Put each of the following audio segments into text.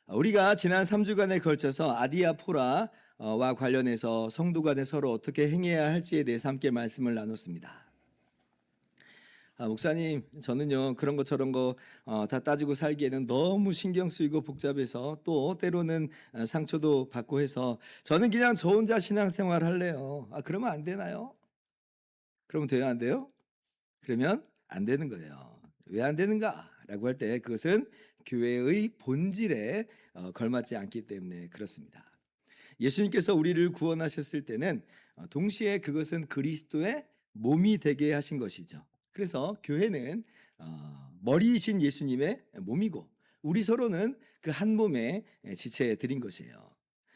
우리가 지난 3주간에 걸쳐서 아디아포라와 관련해서 성도 간에 서로 어떻게 행해야 할지에 대해서 함께 말씀을 나눴습니다. 목사님, 저는요 그런 거 저런 거 다 따지고 살기에는 너무 신경 쓰이고 복잡해서 또 때로는 상처도 받고 해서 저는 그냥 저 혼자 신앙생활 할래요. 그러면 안 되나요? 그러면 돼요, 안 돼요? 그러면 안 되는 거예요. 왜 안 되는가? 라고 할 때 그것은 교회의 본질에 걸맞지 않기 때문에 그렇습니다. 예수님께서 우리를 구원하셨을 때는 동시에 그것은 그리스도의 몸이 되게 하신 것이죠. 그래서 교회는 머리이신 예수님의 몸이고 우리 서로는 그 한 몸에 지체 드린 것이에요.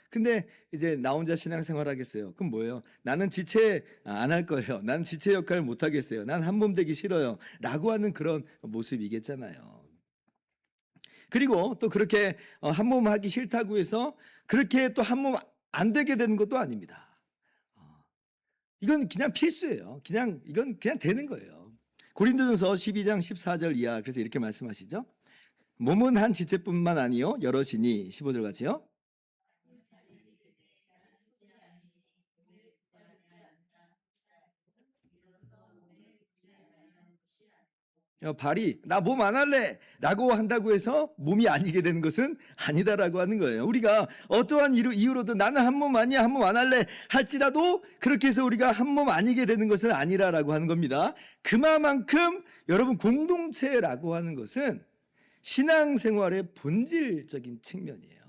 근데 이제 나 혼자 신앙생활 하겠어요. 그럼 뭐예요? 나는 지체 안 할 거예요. 나는 지체 역할을 못 하겠어요. 난 한 몸 되기 싫어요. 라고 하는 그런 모습이겠잖아요. 그리고 또 그렇게 한 몸 하기 싫다고 해서 그렇게 또 한 몸 안 되게 되는 것도 아닙니다. 이건 그냥 필수예요. 이건 그냥 되는 거예요. 고린도전서 12장 14절 이하 그래서 이렇게 말씀하시죠. 몸은 한 지체뿐만 아니요 여럿이니 15절 같이요. 발이 나 몸 안 할래 라고 한다고 해서 몸이 아니게 되는 것은 아니다라고 하는 거예요. 우리가 어떠한 이유로도 나는 한 몸 아니야, 한 몸 안 할래 할지라도 그렇게 해서 우리가 한 몸 아니게 되는 것은 아니라라고 하는 겁니다. 그만큼 여러분 공동체라고 하는 것은 신앙생활의 본질적인 측면이에요.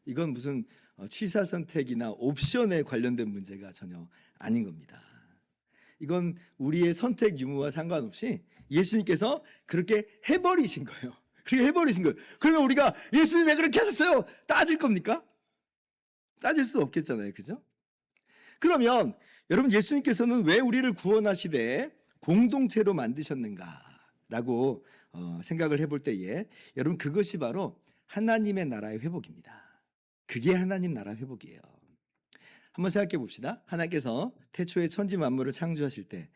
이건 무슨 취사 선택이나 옵션에 관련된 문제가 전혀 아닌 겁니다. 이건 우리의 선택 유무와 상관없이 예수님께서 그렇게 해버리신 거예요. 그렇게 해버리신 거예요. 그러면 우리가 예수님 왜 그렇게 하셨어요? 따질 겁니까? 따질 수 없겠잖아요. 그죠? 그러면 여러분 예수님께서는 왜 우리를 구원하시되 공동체로 만드셨는가라고 생각을 해볼 때에 여러분 그것이 바로 하나님의 나라의 회복입니다. 그게 하나님 나라 회복이에요. 한번 생각해 봅시다. 하나님께서 태초에 천지 만물을 창조하실 때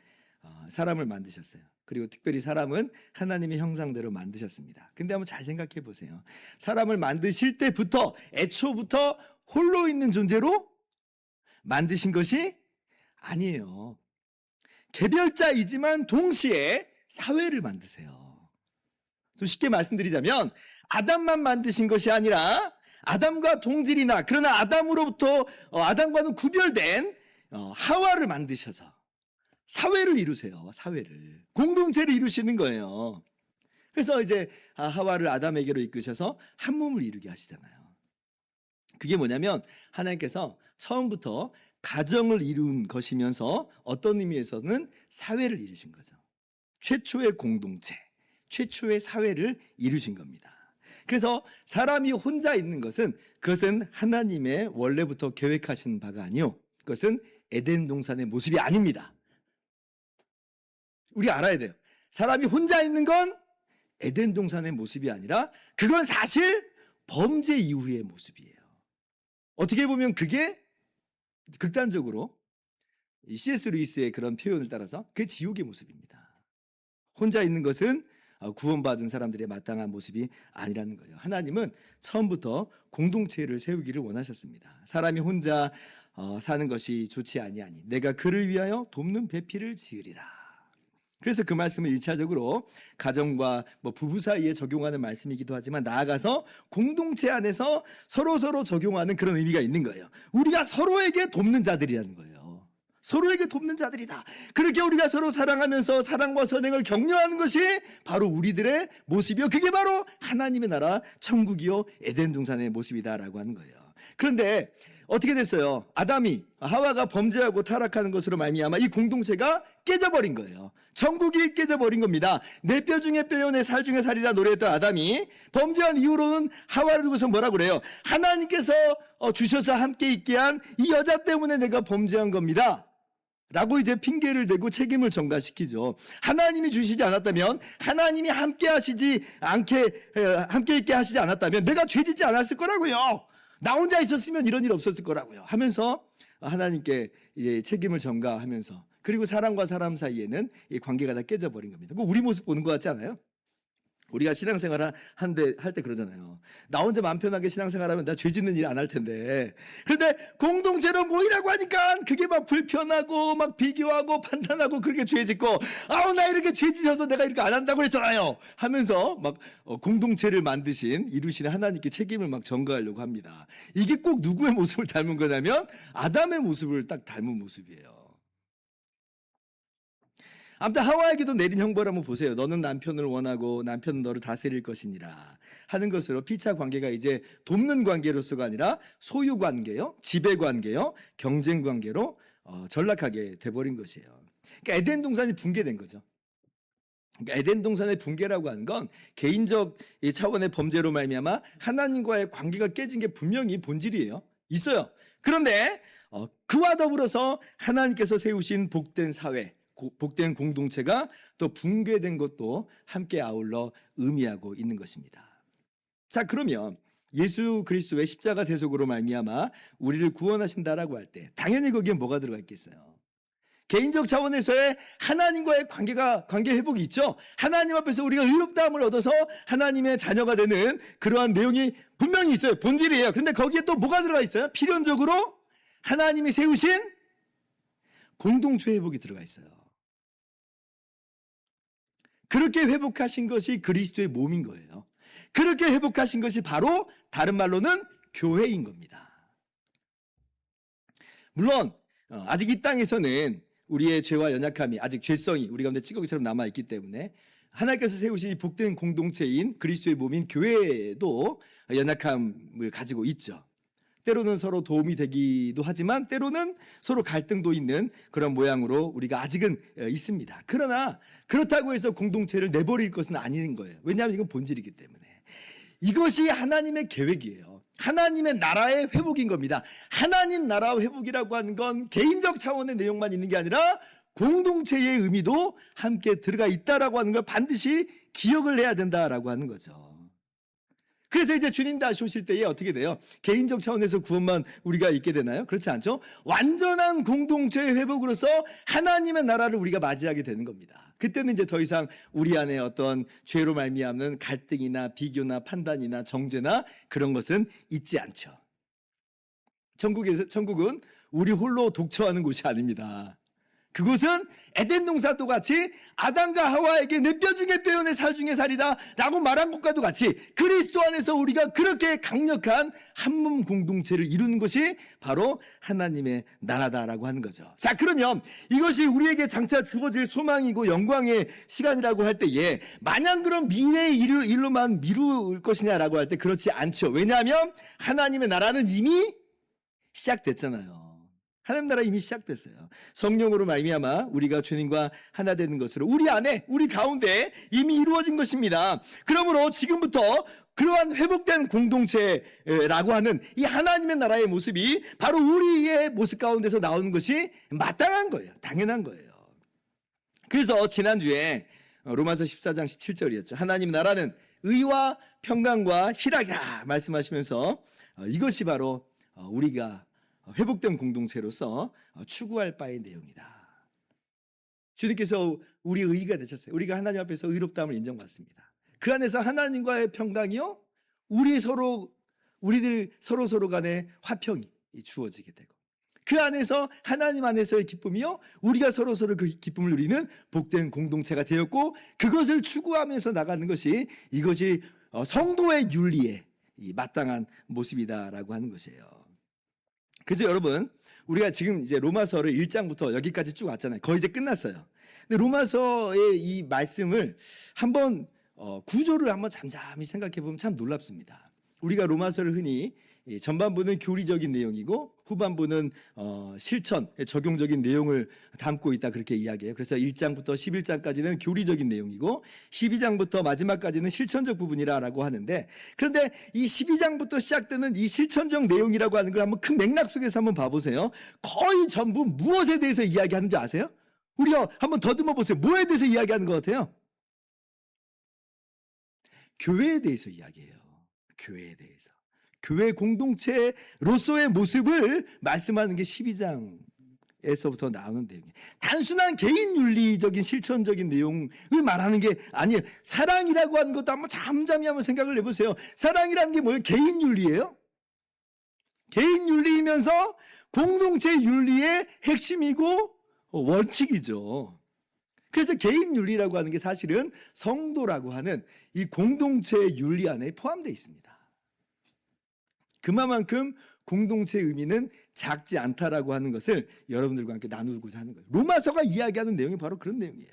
사람을 만드셨어요. 그리고 특별히 사람은 하나님의 형상대로 만드셨습니다. 근데 한번 잘 생각해 보세요. 사람을 만드실 때부터 애초부터 홀로 있는 존재로 만드신 것이 아니에요. 개별자이지만 동시에 사회를 만드세요. 좀 쉽게 말씀드리자면 아담만 만드신 것이 아니라 아담과 동질이나 그러나 아담과는 구별된 하와를 만드셔서 사회를 이루세요. 사회를. 공동체를 이루시는 거예요. 그래서 이제 하와를 아담에게로 이끄셔서 한 몸을 이루게 하시잖아요. 그게 뭐냐면 하나님께서 처음부터 가정을 이룬 것이면서 어떤 의미에서는 사회를 이루신 거죠. 최초의 공동체, 최초의 사회를 이루신 겁니다. 그래서 사람이 혼자 있는 것은 그것은 하나님의 원래부터 계획하신 바가 아니요. 그것은 에덴 동산의 모습이 아닙니다. 우리 알아야 돼요. 사람이 혼자 있는 건 에덴 동산의 모습이 아니라 그건 사실 범죄 이후의 모습이에요. 어떻게 보면 그게 극단적으로 C.S. 루이스의 그런 표현을 따라서 그게 지옥의 모습입니다. 혼자 있는 것은 구원받은 사람들의 마땅한 모습이 아니라는 거예요. 하나님은 처음부터 공동체를 세우기를 원하셨습니다. 사람이 혼자 사는 것이 좋지 아니하니 내가 그를 위하여 돕는 배필을 지으리라. 그래서 그 말씀은 1차적으로 가정과 부부 사이에 적용하는 말씀이기도 하지만 나아가서 공동체 안에서 서로 적용하는 그런 의미가 있는 거예요. 우리가 서로에게 돕는 자들이라는 거예요. 서로에게 돕는 자들이다. 그렇게 우리가 서로 사랑하면서 사랑과 선행을 격려하는 것이 바로 우리들의 모습이요. 그게 바로 하나님의 나라 천국이요 에덴 동산의 모습이다라고 하는 거예요. 그런데 어떻게 됐어요? 아담이 하와가 범죄하고 타락하는 것으로 말미암아 이 공동체가 깨져버린 거예요. 천국이 깨져버린 겁니다. 내 뼈 중에 뼈요 내 살 중에 살이라 노래했던 아담이 범죄한 이후로는 하와를 두고서 뭐라 그래요? 하나님께서 주셔서 함께 있게 한 이 여자 때문에 내가 범죄한 겁니다. 라고 이제 핑계를 대고 책임을 전가시키죠. 하나님이 주시지 않았다면, 하나님이 함께 있게 하시지 않았다면 내가 죄짓지 않았을 거라고요. 나 혼자 있었으면 이런 일 없었을 거라고요. 하면서 하나님께 책임을 전가하면서 그리고 사람과 사람 사이에는 이 관계가 다 깨져버린 겁니다. 우리 모습 보는 것 같지 않아요? 우리가 신앙생활을 할 때 그러잖아요. 나 혼자 마음 편하게 신앙생활하면 나 죄 짓는 일 안 할 텐데. 그런데 공동체로 모이라고 하니까 그게 막 불편하고 막 비교하고 판단하고 그렇게 죄 짓고, 아우 나 이렇게 죄 짓어서 내가 이렇게 안 한다고 그랬잖아요 하면서 막 공동체를 이루신 하나님께 책임을 막 전가하려고 합니다. 이게 꼭 누구의 모습을 닮은 거냐면 아담의 모습을 딱 닮은 모습이에요. 아무튼 하와에게도 내린 형벌 한번 보세요. 너는 남편을 원하고 남편은 너를 다스릴 것이니라 하는 것으로 피차 관계가 이제 돕는 관계로서가 아니라 소유 관계요, 지배 관계요, 경쟁 관계로 전락하게 돼버린 것이에요. 그러니까 에덴 동산이 붕괴된 거죠. 그러니까 에덴 동산의 붕괴라고 하는 건 개인적 차원의 범죄로 말미암아 하나님과의 관계가 깨진 게 분명히 본질이에요. 있어요. 그런데 그와 더불어서 하나님께서 세우신 복된 사회, 복된 공동체가 또 붕괴된 것도 함께 아울러 의미하고 있는 것입니다. 자, 그러면 예수 그리스도의 십자가 대속으로 말미암아 우리를 구원하신다라고 할 때 당연히 거기에 뭐가 들어가 있겠어요? 개인적 차원에서의 하나님과의 관계 회복이 있죠. 하나님 앞에서 우리가 의롭다함을 얻어서 하나님의 자녀가 되는 그러한 내용이 분명히 있어요. 본질이에요. 근데 거기에 또 뭐가 들어가 있어요? 필연적으로 하나님이 세우신 공동체 회복이 들어가 있어요. 그렇게 회복하신 것이 그리스도의 몸인 거예요. 그렇게 회복하신 것이 바로 다른 말로는 교회인 겁니다. 물론 아직 이 땅에서는 우리의 죄와 연약함이, 아직 죄성이 우리 가운데 찌꺼기처럼 남아있기 때문에 하나님께서 세우신 이 복된 공동체인 그리스도의 몸인 교회도 연약함을 가지고 있죠. 때로는 서로 도움이 되기도 하지만 때로는 서로 갈등도 있는 그런 모양으로 우리가 아직은 있습니다. 그러나 그렇다고 해서 공동체를 내버릴 것은 아닌 거예요. 왜냐하면 이건 본질이기 때문에. 이것이 하나님의 계획이에요. 하나님의 나라의 회복인 겁니다. 하나님 나라 회복이라고 하는 건 개인적 차원의 내용만 있는 게 아니라 공동체의 의미도 함께 들어가 있다라고 하는 걸 반드시 기억을 해야 된다라고 하는 거죠. 그래서 이제 주님 다시 오실 때에 어떻게 돼요? 개인적 차원에서 구원만 우리가 있게 되나요? 그렇지 않죠? 완전한 공동체의 회복으로서 하나님의 나라를 우리가 맞이하게 되는 겁니다. 그때는 이제 더 이상 우리 안에 어떤 죄로 말미암는 갈등이나 비교나 판단이나 정죄나 그런 것은 있지 않죠. 천국은 우리 홀로 독처하는 곳이 아닙니다. 그곳은 에덴 동산도 같이 아담과 하와에게 내 뼈 중에 뼈요 내 살 중에 살이다 라고 말한 것과도 같이 그리스도 안에서 우리가 그렇게 강력한 한몸 공동체를 이루는 것이 바로 하나님의 나라다라고 하는 거죠. 자, 그러면 이것이 우리에게 장차 주어질 소망이고 영광의 시간이라고 할 때에 마냥 그런 미래의 일로만 미룰 것이냐라고 할 때 그렇지 않죠. 왜냐하면 하나님의 나라는 이미 시작됐잖아요. 하나님 나라 이미 시작됐어요. 성령으로 말미암아 우리가 주님과 하나 되는 것으로 우리 안에, 우리 가운데 이미 이루어진 것입니다. 그러므로 지금부터 그러한 회복된 공동체라고 하는 이 하나님의 나라의 모습이 바로 우리의 모습 가운데서 나오는 것이 마땅한 거예요. 당연한 거예요. 그래서 지난주에 로마서 14장 17절이었죠. 하나님 나라는 의와 평강과 희락이라 말씀하시면서 이것이 바로 우리가 회복된 공동체로서 추구할 바의 내용이다. 주님께서 우리의 의가 되셨어요. 우리가 하나님 앞에서 의롭다함을 인정받습니다. 그 안에서 하나님과의 평강이요, 우리들 서로 간의 화평이 주어지게 되고, 그 안에서 하나님 안에서의 기쁨이요, 우리가 서로 그 기쁨을 누리는 복된 공동체가 되었고, 그것을 추구하면서 나가는 것이 이것이 성도의 윤리의 마땅한 모습이다라고 하는 것이에요. 그래서 여러분, 우리가 지금 이제 로마서를 1장부터 여기까지 쭉 왔잖아요. 거의 이제 끝났어요. 근데 로마서의 이 말씀을 한번 구조를 한번 잠잠히 생각해 보면 참 놀랍습니다. 우리가 로마서를 흔히 전반부는 교리적인 내용이고 후반부는 실천, 적용적인 내용을 담고 있다 그렇게 이야기해요. 그래서 1장부터 11장까지는 교리적인 내용이고 12장부터 마지막까지는 실천적 부분이라고 하는데, 그런데 이 12장부터 시작되는 이 실천적 내용이라고 하는 걸 한번 큰 맥락 속에서 한번 봐보세요. 거의 전부 무엇에 대해서 이야기하는지 아세요? 우리가 한번 더듬어 보세요. 뭐에 대해서 이야기하는 것 같아요? 교회에 대해서 이야기해요. 교회에 대해서. 교회 공동체로서의 모습을 말씀하는 게 12장의 에서부터 나오는 내용이에요. 단순한 개인 윤리적인 실천적인 내용을 말하는 게 아니에요. 사랑이라고 하는 것도 한번 잠잠히 한번 생각을 해보세요. 사랑이라는 게 뭐예요? 개인 윤리예요. 개인 윤리이면서 공동체 윤리의 핵심이고 원칙이죠. 그래서 개인 윤리라고 하는 게 사실은 성도라고 하는 이 공동체 윤리 안에 포함되어 있습니다. 그만큼 공동체의 의미는 작지 않다라고 하는 것을 여러분들과 함께 나누고자 하는 거예요. 로마서가 이야기하는 내용이 바로 그런 내용이에요.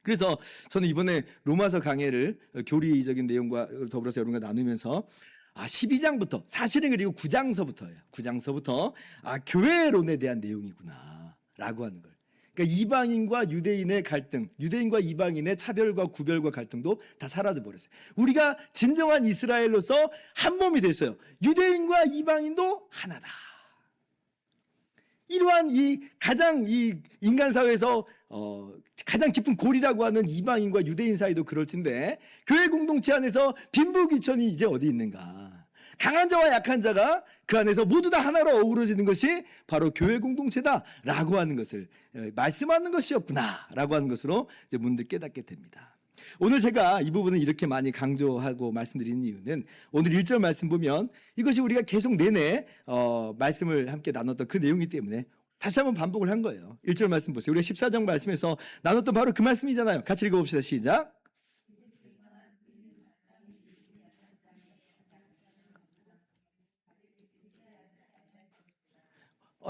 그래서 저는 이번에 로마서 강해를 교리적인 내용과 더불어서 여러분과 나누면서 12장부터 사실은 그리고 9장서부터예요. 9장서부터 교회론에 대한 내용이구나 라고 하는 걸. 그러니까 이방인과 유대인의 갈등, 유대인과 이방인의 차별과 구별과 갈등도 다 사라져 버렸어요. 우리가 진정한 이스라엘로서 한 몸이 됐어요. 유대인과 이방인도 하나다. 이러한 가장 인간 사회에서 가장 깊은 골이라고 하는 이방인과 유대인 사이도 그럴진데 교회 공동체 안에서 빈부귀천이 이제 어디 있는가? 강한 자와 약한 자가 그 안에서 모두 다 하나로 어우러지는 것이 바로 교회 공동체다라고 하는 것을 말씀하는 것이었구나라고 하는 것으로 이제 문득 깨닫게 됩니다. 오늘 제가 이 부분을 이렇게 많이 강조하고 말씀드리는 이유는 오늘 1절 말씀 보면 이것이 우리가 계속 내내 말씀을 함께 나눴던 그 내용이기 때문에 다시 한번 반복을 한 거예요. 1절 말씀 보세요. 우리가 14장 말씀에서 나눴던 바로 그 말씀이잖아요. 같이 읽어봅시다. 시작.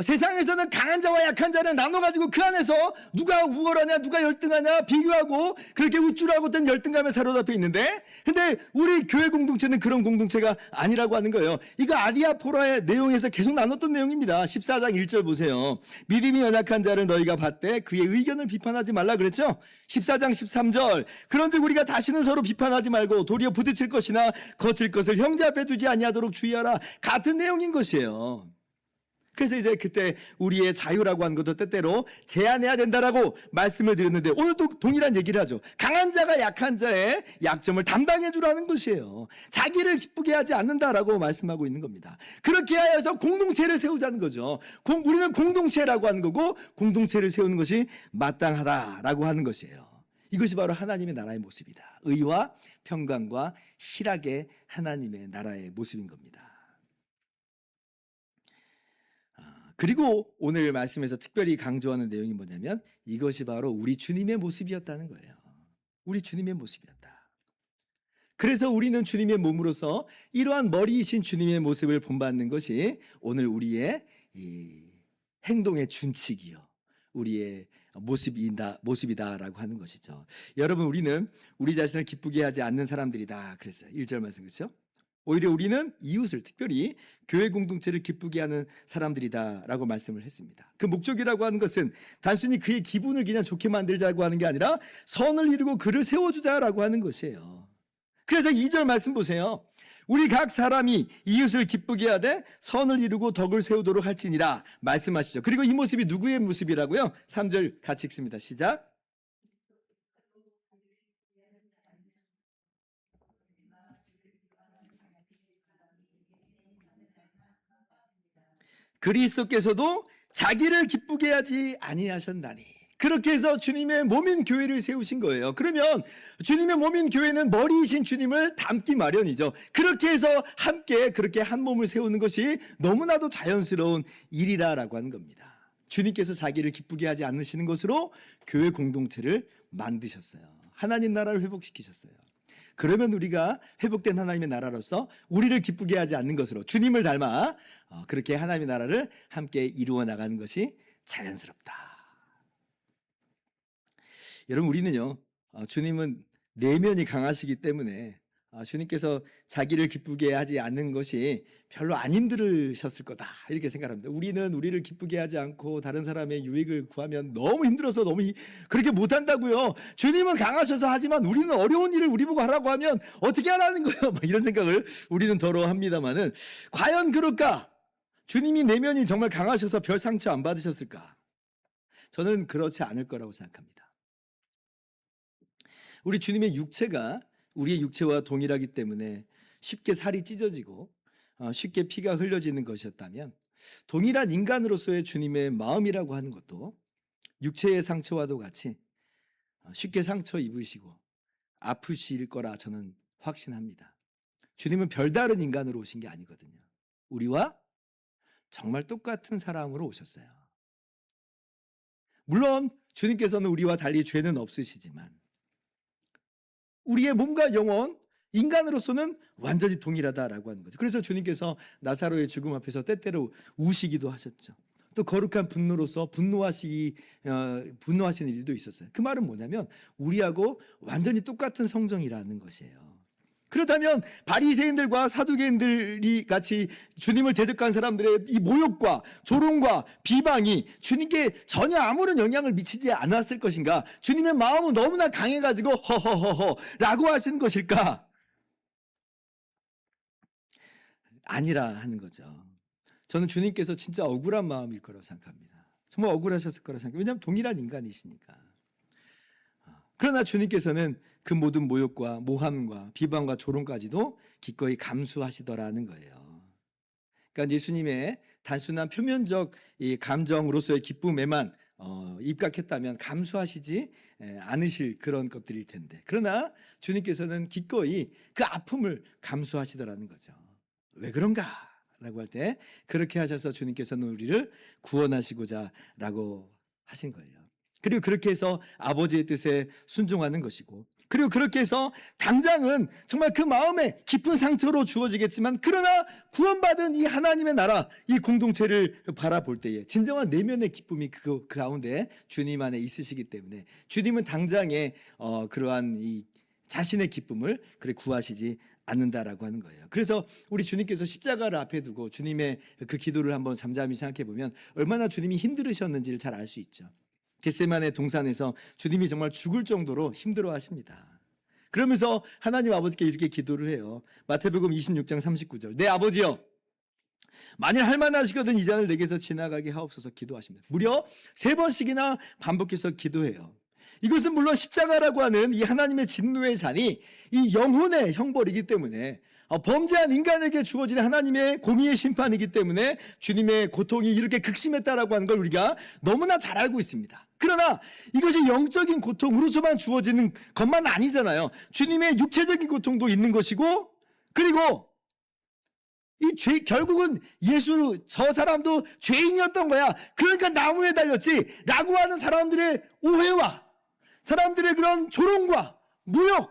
세상에서는 강한 자와 약한 자를 나눠가지고 그 안에서 누가 우월하냐 누가 열등하냐 비교하고 그렇게 우쭐하고 어떤 열등감에 사로잡혀 있는데 근데 우리 교회 공동체는 그런 공동체가 아니라고 하는 거예요. 이거 아디아포라의 내용에서 계속 나눴던 내용입니다. 14장 1절 보세요. 믿음이 연약한 자를 너희가 받되 그의 의견을 비판하지 말라 그랬죠. 14장 13절 그런즉 우리가 다시는 서로 비판하지 말고 도리어 부딪힐 것이나 거칠 것을 형제 앞에 두지 아니하도록 주의하라. 같은 내용인 것이에요. 그래서 이제 그때 우리의 자유라고 하는 것도 때때로 제한해야 된다라고 말씀을 드렸는데 오늘도 동일한 얘기를 하죠. 강한 자가 약한 자의 약점을 담당해 주라는 것이에요. 자기를 기쁘게 하지 않는다라고 말씀하고 있는 겁니다. 그렇게 하여서 공동체를 세우자는 거죠. 우리는 공동체라고 하는 거고 공동체를 세우는 것이 마땅하다라고 하는 것이에요. 이것이 바로 하나님의 나라의 모습이다. 의와 평강과 희락의 하나님의 나라의 모습인 겁니다. 그리고 오늘 말씀에서 특별히 강조하는 내용이 뭐냐면 이것이 바로 우리 주님의 모습이었다는 거예요. 우리 주님의 모습이었다. 그래서 우리는 주님의 몸으로서 이러한 머리이신 주님의 모습을 본받는 것이 오늘 우리의 이 행동의 준칙이요. 우리의 모습이다라고 하는 것이죠. 여러분 우리는 우리 자신을 기쁘게 하지 않는 사람들이다 그랬어요. 1절 말씀 그렇죠? 오히려 우리는 이웃을 특별히 교회 공동체를 기쁘게 하는 사람들이다라고 말씀을 했습니다. 그 목적이라고 하는 것은 단순히 그의 기분을 그냥 좋게 만들자고 하는 게 아니라 선을 이루고 그를 세워주자라고 하는 것이에요. 그래서 2절 말씀 보세요. 우리 각 사람이 이웃을 기쁘게 하되 선을 이루고 덕을 세우도록 할지니라 말씀하시죠. 그리고 이 모습이 누구의 모습이라고요? 3절 같이 읽습니다. 시작. 그리스도께서도 자기를 기쁘게 하지 아니하셨나니 그렇게 해서 주님의 몸인 교회를 세우신 거예요. 그러면 주님의 몸인 교회는 머리이신 주님을 닮기 마련이죠. 그렇게 해서 함께 그렇게 한 몸을 세우는 것이 너무나도 자연스러운 일이라고 하는 겁니다. 주님께서 자기를 기쁘게 하지 않으시는 것으로 교회 공동체를 만드셨어요. 하나님 나라를 회복시키셨어요. 그러면 우리가 회복된 하나님의 나라로서 우리를 기쁘게 하지 않는 것으로 주님을 닮아 그렇게 하나님의 나라를 함께 이루어 나가는 것이 자연스럽다. 여러분 우리는요 주님은 내면이 강하시기 때문에 주님께서 자기를 기쁘게 하지 않는 것이 별로 안 힘들으셨을 거다 이렇게 생각합니다. 우리는 우리를 기쁘게 하지 않고 다른 사람의 유익을 구하면 너무 힘들어서 너무 그렇게 못한다고요. 주님은 강하셔서 하지만 우리는 어려운 일을 우리 보고 하라고 하면 어떻게 하라는 거예요. 막 이런 생각을 우리는 더러 합니다만은 과연 그럴까? 주님이 내면이 정말 강하셔서 별 상처 안 받으셨을까? 저는 그렇지 않을 거라고 생각합니다. 우리 주님의 육체가 우리의 육체와 동일하기 때문에 쉽게 살이 찢어지고 쉽게 피가 흘려지는 것이었다면 동일한 인간으로서의 주님의 마음이라고 하는 것도 육체의 상처와도 같이 쉽게 상처 입으시고 아프실 거라 저는 확신합니다. 주님은 별다른 인간으로 오신 게 아니거든요. 우리와 정말 똑같은 사람으로 오셨어요. 물론 주님께서는 우리와 달리 죄는 없으시지만 우리의 몸과 영혼, 인간으로서는 완전히 동일하다라고 하는 거죠. 그래서 주님께서 나사로의 죽음 앞에서 때때로 우시기도 하셨죠. 또 거룩한 분노로서 분노하시는 일도 있었어요. 그 말은 뭐냐면 우리하고 완전히 똑같은 성정이라는 것이에요. 그렇다면 바리새인들과 사두개인들이 같이 주님을 대적한 사람들의 이 모욕과 조롱과 비방이 주님께 전혀 아무런 영향을 미치지 않았을 것인가? 주님의 마음은 너무나 강해가지고 허허허허라고 하시는 것일까? 아니라 하는 거죠. 저는 주님께서 진짜 억울한 마음일 거라고 생각합니다. 정말 억울하셨을 거라고 생각해요. 왜냐하면 동일한 인간이시니까. 그러나 주님께서는 그 모든 모욕과 모함과 비방과 조롱까지도 기꺼이 감수하시더라는 거예요. 그러니까 예수님의 단순한 표면적 이 감정으로서의 기쁨에만 입각했다면 감수하시지 않으실 그런 것들일 텐데, 그러나 주님께서는 기꺼이 그 아픔을 감수하시더라는 거죠. 왜 그런가? 라고 할 때 그렇게 하셔서 주님께서는 우리를 구원하시고자 라고 하신 거예요. 그리고 그렇게 해서 아버지의 뜻에 순종하는 것이고, 그리고 그렇게 해서 당장은 정말 그 마음에 깊은 상처로 주어지겠지만, 그러나 구원받은 이 하나님의 나라, 이 공동체를 바라볼 때에 진정한 내면의 기쁨이 그 가운데 주님 안에 있으시기 때문에 주님은 당장에 그러한 이 자신의 기쁨을 그래 구하시지 않는다라고 하는 거예요. 그래서 우리 주님께서 십자가를 앞에 두고 주님의 그 기도를 한번 잠잠히 생각해 보면 얼마나 주님이 힘들으셨는지를 잘 알 수 있죠. 겟세마네 동산에서 주님이 정말 죽을 정도로 힘들어 하십니다. 그러면서 하나님 아버지께 이렇게 기도를 해요. 마태복음 26장 39절. 내 아버지여, 만일 할 만하시거든 이 잔을 내게서 지나가게 하옵소서 기도하십니다. 무려 3번씩이나 반복해서 기도해요. 이것은 물론 십자가라고 하는 이 하나님의 진노의 잔이 이 영혼의 형벌이기 때문에, 범죄한 인간에게 주어진 하나님의 공의의 심판이기 때문에 주님의 고통이 이렇게 극심했다라고 하는 걸 우리가 너무나 잘 알고 있습니다. 그러나 이것이 영적인 고통으로서만 주어지는 것만 아니잖아요. 주님의 육체적인 고통도 있는 것이고, 그리고 결국은 저 사람도 죄인이었던 거야. 그러니까 나무에 달렸지 라고 하는 사람들의 오해와 사람들의 그런 조롱과 모욕,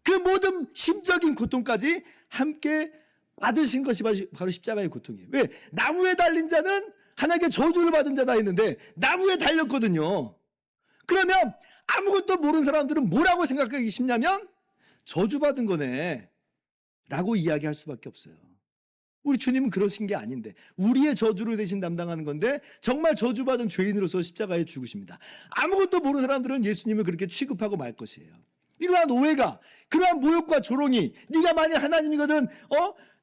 그 모든 심적인 고통까지 함께 받으신 것이 바로 십자가의 고통이에요. 왜? 나무에 달린 자는 하나님께 저주를 받은 자다 했는데 나무에 달렸거든요. 그러면 아무것도 모르는 사람들은 뭐라고 생각하기 쉽냐면 저주받은 거네 라고 이야기할 수밖에 없어요. 우리 주님은 그러신 게 아닌데 우리의 저주를 대신 담당하는 건데 정말 저주받은 죄인으로서 십자가에 죽으십니다. 아무것도 모르는 사람들은 예수님을 그렇게 취급하고 말 것이에요. 이러한 오해가, 그러한 모욕과 조롱이, 네가 만약 하나님이거든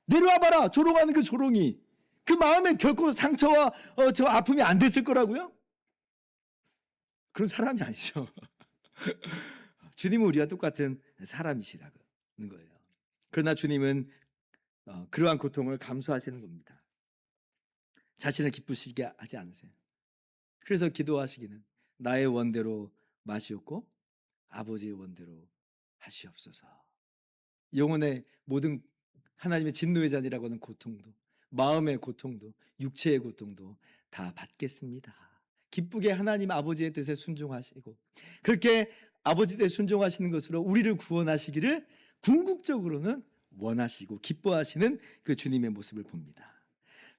내려와봐라 조롱하는 그 조롱이 그 마음에 결코 상처와 저 아픔이 안 됐을 거라고요? 그런 사람이 아니죠. 주님은 우리와 똑같은 사람이시라는 거예요. 그러나 주님은 그러한 고통을 감수하시는 겁니다. 자신을 기쁘시게 하지 않으세요. 그래서 기도하시기는 나의 원대로 마시옵고 아버지의 원대로 하시옵소서. 영혼의 모든 하나님의 진노의 잔이라고 하는 고통도, 마음의 고통도, 육체의 고통도 다 받겠습니다. 기쁘게 하나님 아버지의 뜻에 순종하시고 그렇게 아버지 뜻에 순종하시는 것으로 우리를 구원하시기를 궁극적으로는 원하시고 기뻐하시는 그 주님의 모습을 봅니다.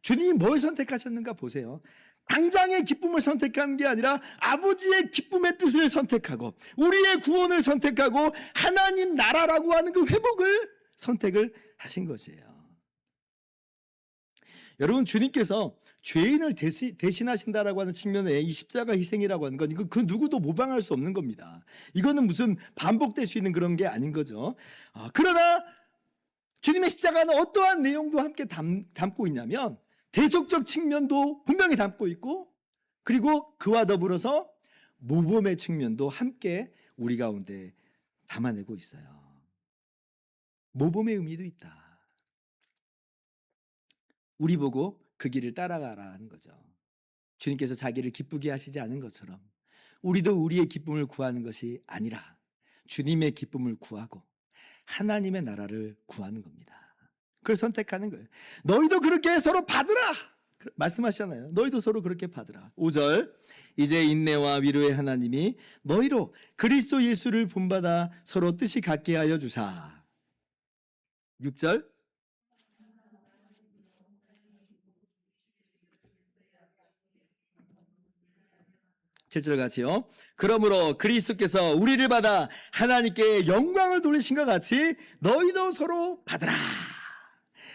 주님이 뭘 선택하셨는가 보세요. 당장의 기쁨을 선택한 게 아니라 아버지의 기쁨의 뜻을 선택하고 우리의 구원을 선택하고 하나님 나라라고 하는 그 회복을 선택을 하신 것이에요. 여러분, 주님께서 죄인을 대신하신다라고 하는 측면에 이 십자가 희생이라고 하는 건 그 누구도 모방할 수 없는 겁니다. 이거는 무슨 반복될 수 있는 그런 게 아닌 거죠. 그러나 주님의 십자가는 어떠한 내용도 함께 담고 있냐면 대속적 측면도 분명히 담고 있고 그리고 그와 더불어서 모범의 측면도 함께 우리 가운데 담아내고 있어요. 모범의 의미도 있다. 우리 보고 그 길을 따라가라는 거죠. 주님께서 자기를 기쁘게 하시지 않은 것처럼 우리도 우리의 기쁨을 구하는 것이 아니라 주님의 기쁨을 구하고 하나님의 나라를 구하는 겁니다. 그걸 선택하는 거예요. 너희도 그렇게 서로 받으라 말씀하셨잖아요. 너희도 서로 그렇게 받으라. 5절 이제 인내와 위로의 하나님이 너희로 그리스도 예수를 본받아 서로 뜻이 같게 하여 주사. 6절 7절 같이요. 그러므로 그리스도께서 우리를 받아 하나님께 영광을 돌리신 것 같이 너희도 서로 받으라.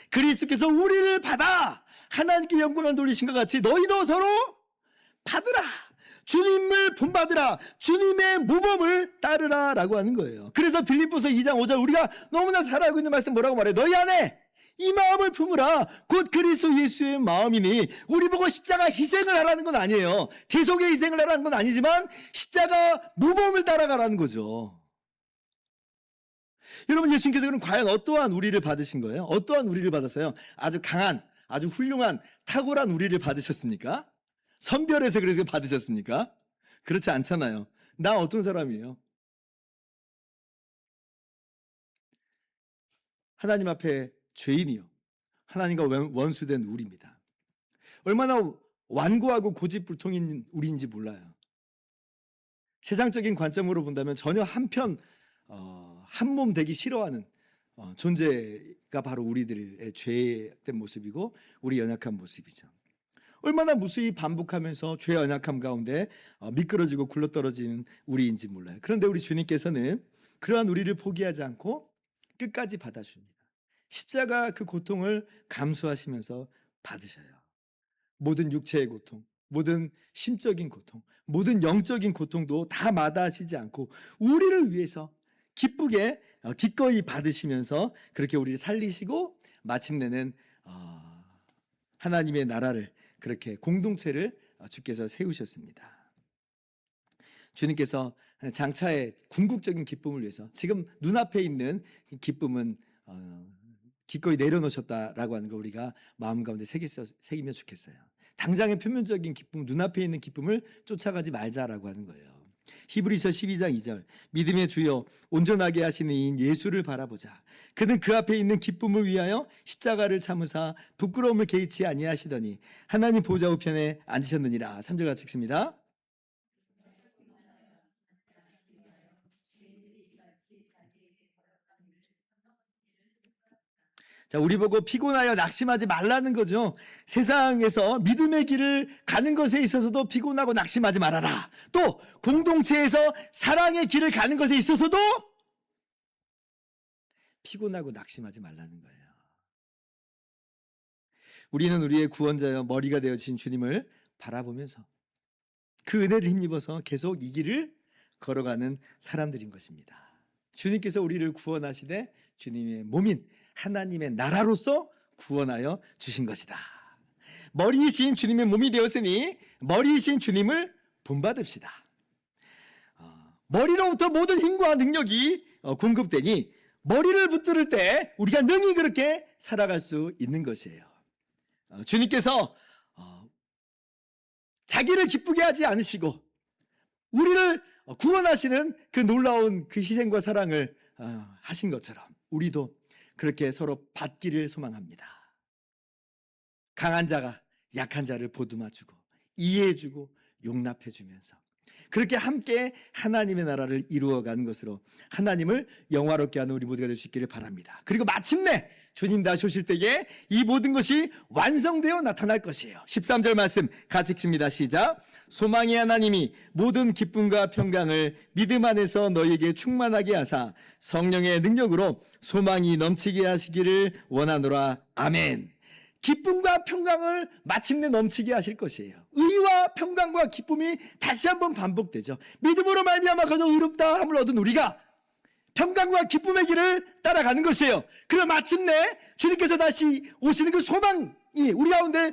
그리스도께서 우리를 받아 하나님께 영광을 돌리신 것 같이 너희도 서로 받으라. 주님을 본받으라. 주님의 모범을 따르라 라고 하는 거예요. 그래서 빌립보서 2장 5절 우리가 너무나 잘 알고 있는 말씀 뭐라고 말해요? 너희 안에 이 마음을 품으라. 곧 그리스도 예수의 마음이니. 우리 보고 십자가 희생을 하라는 건 아니에요. 대속의 희생을 하라는 건 아니지만 십자가 모범을 따라가라는 거죠. 여러분, 예수님께서 그럼 과연 어떠한 우리를 받으신 거예요? 어떠한 우리를 받았어요? 아주 강한, 아주 훌륭한, 탁월한 우리를 받으셨습니까? 선별해서 그래서 받으셨습니까? 그렇지 않잖아요. 나 어떤 사람이에요? 하나님 앞에 죄인이요. 하나님과 원수된 우리입니다. 얼마나 완고하고 고집불통인 우리인지 몰라요. 세상적인 관점으로 본다면 전혀 한편 한 몸 되기 싫어하는 존재가 바로 우리들의 죄된 모습이고 우리 연약한 모습이죠. 얼마나 무수히 반복하면서 죄의 연약함 가운데 미끄러지고 굴러떨어지는 우리인지 몰라요. 그런데 우리 주님께서는 그러한 우리를 포기하지 않고 끝까지 받아줍니다. 십자가 그 고통을 감수하시면서 받으셔요. 모든 육체의 고통, 모든 심적인 고통, 모든 영적인 고통도 다 마다하시지 않고 우리를 위해서 기쁘게 기꺼이 받으시면서 그렇게 우리를 살리시고 마침내는 하나님의 나라를 그렇게 공동체를 주께서 세우셨습니다. 주님께서 장차의 궁극적인 기쁨을 위해서 지금 눈앞에 있는 기쁨은 기꺼이 내려놓으셨다라고 하는 걸 우리가 마음 가운데 새기면 좋겠어요. 당장의 표면적인 기쁨, 눈앞에 있는 기쁨을 쫓아가지 말자라고 하는 거예요. 히브리서 12장 2절 믿음의 주여 온전하게 하시는 이인 예수를 바라보자. 그는 그 앞에 있는 기쁨을 위하여 십자가를 참으사 부끄러움을 개의치 아니하시더니 하나님 보좌 우편에 앉으셨느니라. 3절 같이 읽습니다. 자, 우리 보고 피곤하여 낙심하지 말라는 거죠. 세상에서 믿음의 길을 가는 것에 있어서도 피곤하고 낙심하지 말아라. 또 공동체에서 사랑의 길을 가는 것에 있어서도 피곤하고 낙심하지 말라는 거예요. 우리는 우리의 구원자여 머리가 되어진 주님을 바라보면서 그 은혜를 힘입어서 계속 이 길을 걸어가는 사람들인 것입니다. 주님께서 우리를 구원하시되 주님의 몸인 하나님의 나라로서 구원하여 주신 것이다. 머리이신 주님의 몸이 되었으니 머리이신 주님을 본받읍시다. 머리로부터 모든 힘과 능력이 공급되니 머리를 붙들을 때 우리가 능히 그렇게 살아갈 수 있는 것이에요. 주님께서 자기를 기쁘게 하지 않으시고 우리를 구원하시는 그 놀라운 그 희생과 사랑을 하신 것처럼 우리도 그렇게 서로 받기를 소망합니다. 강한 자가 약한 자를 보듬어주고 이해해주고 용납해주면서 그렇게 함께 하나님의 나라를 이루어가는 것으로 하나님을 영화롭게 하는 우리 모두가 될 수 있기를 바랍니다. 그리고 마침내 주님 다시 오실 때에 이 모든 것이 완성되어 나타날 것이에요. 13절 말씀 같이 읽습니다. 시작. 소망의 하나님이 모든 기쁨과 평강을 믿음 안에서 너희에게 충만하게 하사 성령의 능력으로 소망이 넘치게 하시기를 원하노라. 아멘. 기쁨과 평강을 마침내 넘치게 하실 것이에요. 의와 평강과 기쁨이 다시 한번 반복되죠. 믿음으로 말미암아 거저 의롭다함을 얻은 우리가 평강과 기쁨의 길을 따라가는 것이에요. 그리고 마침내 주님께서 다시 오시는 그 소망이 우리 가운데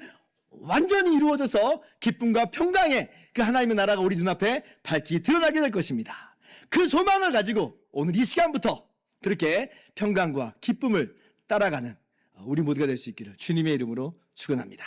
완전히 이루어져서 기쁨과 평강의 그 하나님의 나라가 우리 눈앞에 밝히 드러나게 될 것입니다. 그 소망을 가지고 오늘 이 시간부터 그렇게 평강과 기쁨을 따라가는 우리 모두가 될 수 있기를 주님의 이름으로 축원합니다.